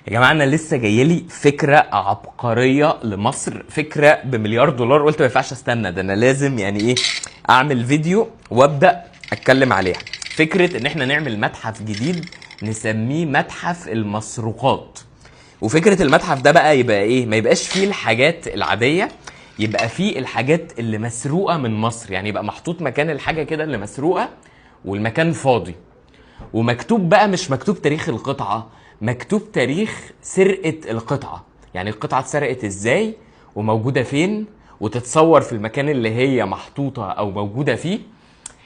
يا جماعه انا لسه جايلي فكره عبقريه لمصر، فكره بمليار دولار. قلت ما ينفعش استنى، ده انا لازم يعني ايه اعمل فيديو وابدا اتكلم عليها. فكره ان احنا نعمل متحف جديد نسميه متحف المسروقات. وفكره المتحف ده بقى يبقى ايه؟ ما يبقاش فيه الحاجات العاديه، يبقى فيه الحاجات اللي مسروقه من مصر. يعني يبقى محطوط مكان الحاجه كده اللي مسروقه والمكان فاضي، ومكتوب بقى مش مكتوب تاريخ القطعة، مكتوب تاريخ سرقة القطعة. يعني القطعة اتسرقت ازاي وموجودة فين، وتتصور في المكان اللي هي محطوطة او موجودة فيه.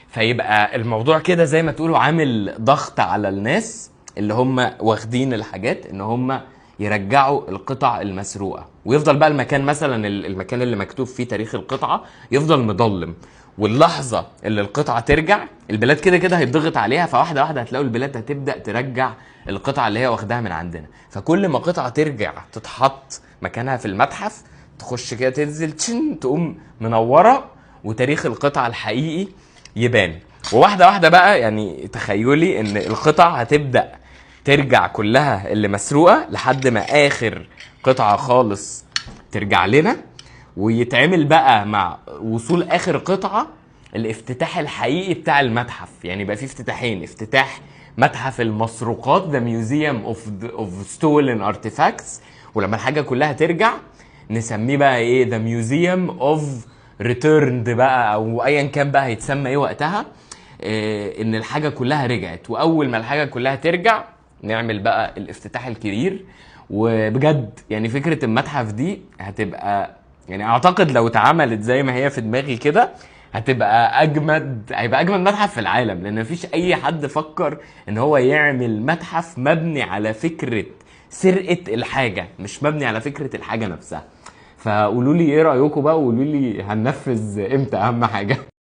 فيبقى الموضوع كده زي ما تقولوا عامل ضغط على الناس اللي هم واخدين الحاجات ان هم يرجعوا القطع المسروقة. ويفضل بقى المكان، مثلا المكان اللي مكتوب فيه تاريخ القطعة يفضل مظلم، واللحظة اللي القطعة ترجع البلاد كده كده هيتضغط عليها، فواحدة واحدة هتلاقوا البلاد هتبدأ ترجع القطعة اللي هي واخداها من عندنا. فكل ما قطعة ترجع تتحط مكانها في المتحف، تخش كده تنزل تشن تقوم منورة، وتاريخ القطعة الحقيقي يبان. وواحدة واحدة بقى يعني تخيلي ان القطع هتبدأ ترجع كلها اللي مسروقة لحد ما اخر قطعة خالص ترجع لنا. ويتعمل بقى مع وصول اخر قطعة الافتتاح الحقيقي بتاع المتحف. يعني يبقى فيه افتتاحين: افتتاح متحف المسروقات The Museum of Stolen Artifacts، ولما الحاجة كلها ترجع نسميه بقى ايه The Museum of Returned بقى، او ايا كان بقى هيتسمى ايه وقتها. إيه ان الحاجة كلها رجعت، واول ما الحاجة كلها ترجع نعمل بقى الافتتاح الكبير. وبجد يعني فكرة المتحف دي هتبقى، يعني اعتقد لو اتعملت زي ما هي في دماغي كده هتبقى هيبقى اجمد متحف في العالم. لان مفيش اي حد فكر ان هو يعمل متحف مبني على فكرة سرقة الحاجة، مش مبني على فكرة الحاجة نفسها. فقولوا لي ايه رأيكم بقى، وقولوا لي هننفذ امتى، اهم حاجة.